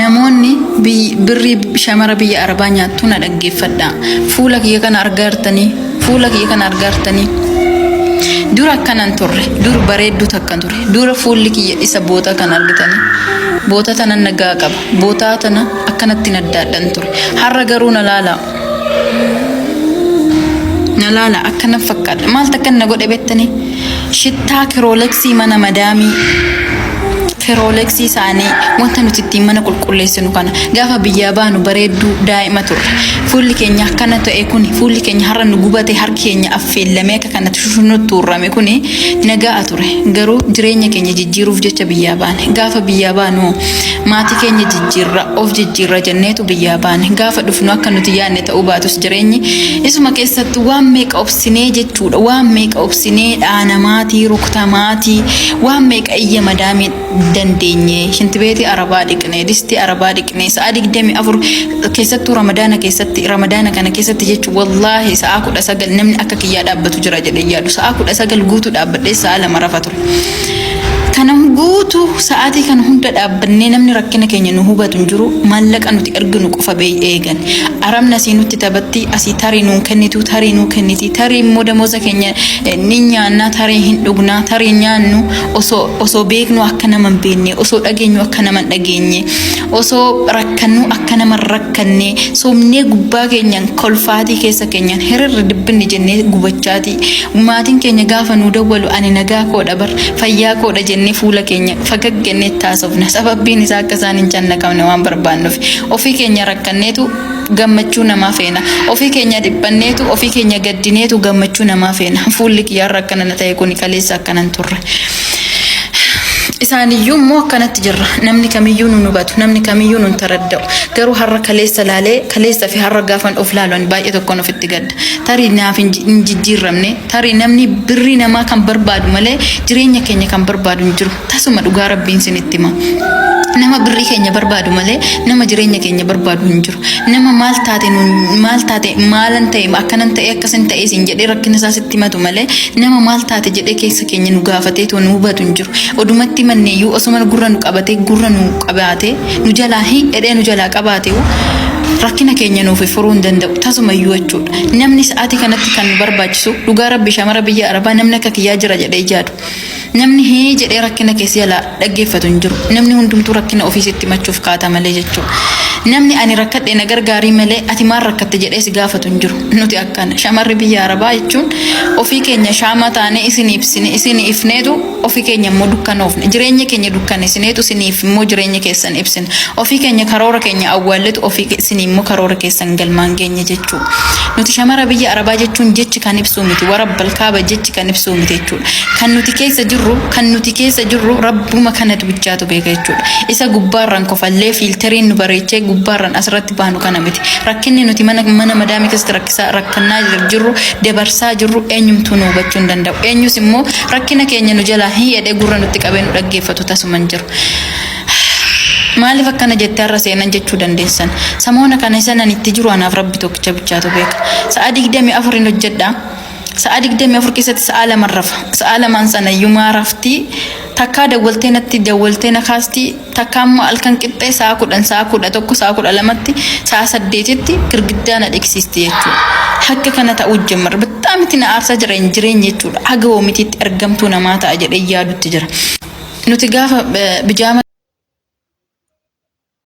namoonni birri shamara biyya arabaa nyaattu na dhaggeeffadha. Fuula kiyya kana argartanii dura akkanan turre dur bareeddu takkan ture dura fuulli kiyya isa boota kan argitanii boota tana nagaa qaba boota tana akkanatti naddaadhan ture har'a garuu na laala akkana fakkaata maal takkan na godhe bettanii shittaa kiroolexii mana madaamii Ferolexi isaanii wanta nuti ittiin mana qulqulleessinu kana gaafa biyyaa baanu bareedduu daa'ima turre fuulli keenya akkana ta'e kuni fuulli keenya har'a nu gubate harki keenya affeellamee akka kanatti shushunutti tuurame kuni nagaa ture garuu jireenya keenya jijjiiruuf jecha biyyaa baane gaafa biyyaa baanu maatii keenya jijjiirra jenneetu biyyaa baane gaafa dhufnu akka nuti yaadne ta'uu baatus jireenyi isuma keessatti waan meeqa obsinee jechuudha waan meeqa obsinee dhaanamaatii ruktamaatii waan meeqa iyya madaamii dandeenye shintibeeti arabaa dhiqnee disti arabaa dhiqnee sa'a 24 keessattuu ramadaana kana keessatti jechuun wallaahi sa'a 19 namni akka kiyyaa dhaabbatu jira jedhee yaadu sa'a 19 guutuu dhaabbadhee sa'a 2 rafa ture. Kanam guutuu sa'aatii kana hunda dhaabbannee namni rakkina keenya nu hubatu hin jiru maallaqa nuti arginu qofa eegan aramna asii nutti taphatti asii tarii nuu kenniti tarii immoo damooza keenya ni nyaannaa tarii hin dhugnaa tarii nyaannu osoo beeknu akka nama hin beekne osoo dhageenyu akka nama hin dhageenye osoo rakkannu akka nama hin rakkanne soomnee gubbaa keenyaan kolfaatii keessa keenyaan hirrirri dibbinni jennee gubachaati maatiin keenya gaafa nu dawwalu ani nagaa koodha bar fayyaa koodha jennee fuula keenya fagaggannee taasofna sababbiin isaa akka isaan hin jannaqamne waan barbaannuuf ofii keenya rakkanneetu gammachuu namaa feena ofii keenya dhiphanneetu ofii keenya gaddineetu gammachuu namaa feena fuulli kiyyaa rakkana na ta'e kun kaleessa akkanan turre. Isaaniyyuu immoo akkanatti jirra namni kamiyyuu nu hubatu namni kamiyyuu nu taradda'u garuu har'a kaleessa fi har'a gaafan of laaluun baay'ee tokkoon ofitti gadda tarii naaf hin jijjiiramne tarii namni birrii namaa kan barbaadu malee jireenya keenya kan barbaadu hin jiru tasuma dhugaa rabbiin sinitti hima. Nama birrii keenya barbaadu malee nama jireenya keenya barbaadu hin jiru nama maal taate maalan ta'e akkanan ta'e akkasin ta'e sin jedhee rakkina isaa sitti himatu malee nama maal taate jedhee keessa keenya nu gaafatee nu hubatu hin jiru odumatti manneeyyuu osuma gurra nu qabaate nu jalaa hidhee nu jalaa qabaate rakkina keenya nuuf furuu hin danda'u tasumayyuu jechuudha namni sa'aatii kanatti kan nu barbaachisu dhugaa rabbi shamara biyya arabaa namni akka kiyyaa jira jedhee jaadu namni jedhee rakkina keessa yaalaa dhaggeeffatu hin jiru namni hundumtuu rakkina ofiisitti machuuf kaata malee jechuudha namni ani rakkadhe na gargaarii malee ati maal rakkatte jedhee si gaafatu hin jiru nuti akkana shamarri biyya arabaa jechuun ofii keenya shaama taane isin ifneetu ofii keenya immoo dukkanoofne jireenya keenya dukkaneessineetu isiniif immoo jireenya keessan ibsine ofii keenya karoora keenya awwaalletu ofii isin immoo karoora keessan galmaan geenye jechuudha nuti shamara biyya arabaa jechuun jechi kan ibsuu miti warabbal kaaba jechi kan ibsuu miti jechuudha kan nuti keessa jirru rabbuma kanatu bichaatu beeka jechuudha isa gubbaarran kofallee fiilteriin nu bareechee gubbaarran asirratti baanu kana miti rakkinni nuti mana madaamii keessatti rakkannaa jirru dabarsaa jirru eenyumtuu nu hubachuu hin danda'u eenyus immoo rakkina keenya nu jalaa hiyadhee gurra nutti qabee nu dhaggeeffatu tasuma hin jiru. Maaliif akkana jettee har'a seenan jechuu dandeessan samoona kana isanan itti jiru anaaf rabbi tokkicha bichaatu beeka sa'a 24 hin hojjedha sa'a 24 keessatti sa'a 2 rafa sa'a 2 sana yumaa rafti takkaa dawwaltee na kaasti takkaa immoo halkan qixxee sa'a 10 sa'a 11 sa'a 12tti sa'a 8tti girgiddaa na dhiqsiisti jechuudha hakka kana ta'uu jammar bitaam itti na aarsaa jireenya jechuudha haga woomitiitti argamtuu namaa ta'a jedhee yaadutti jira nuti gaafa bijaama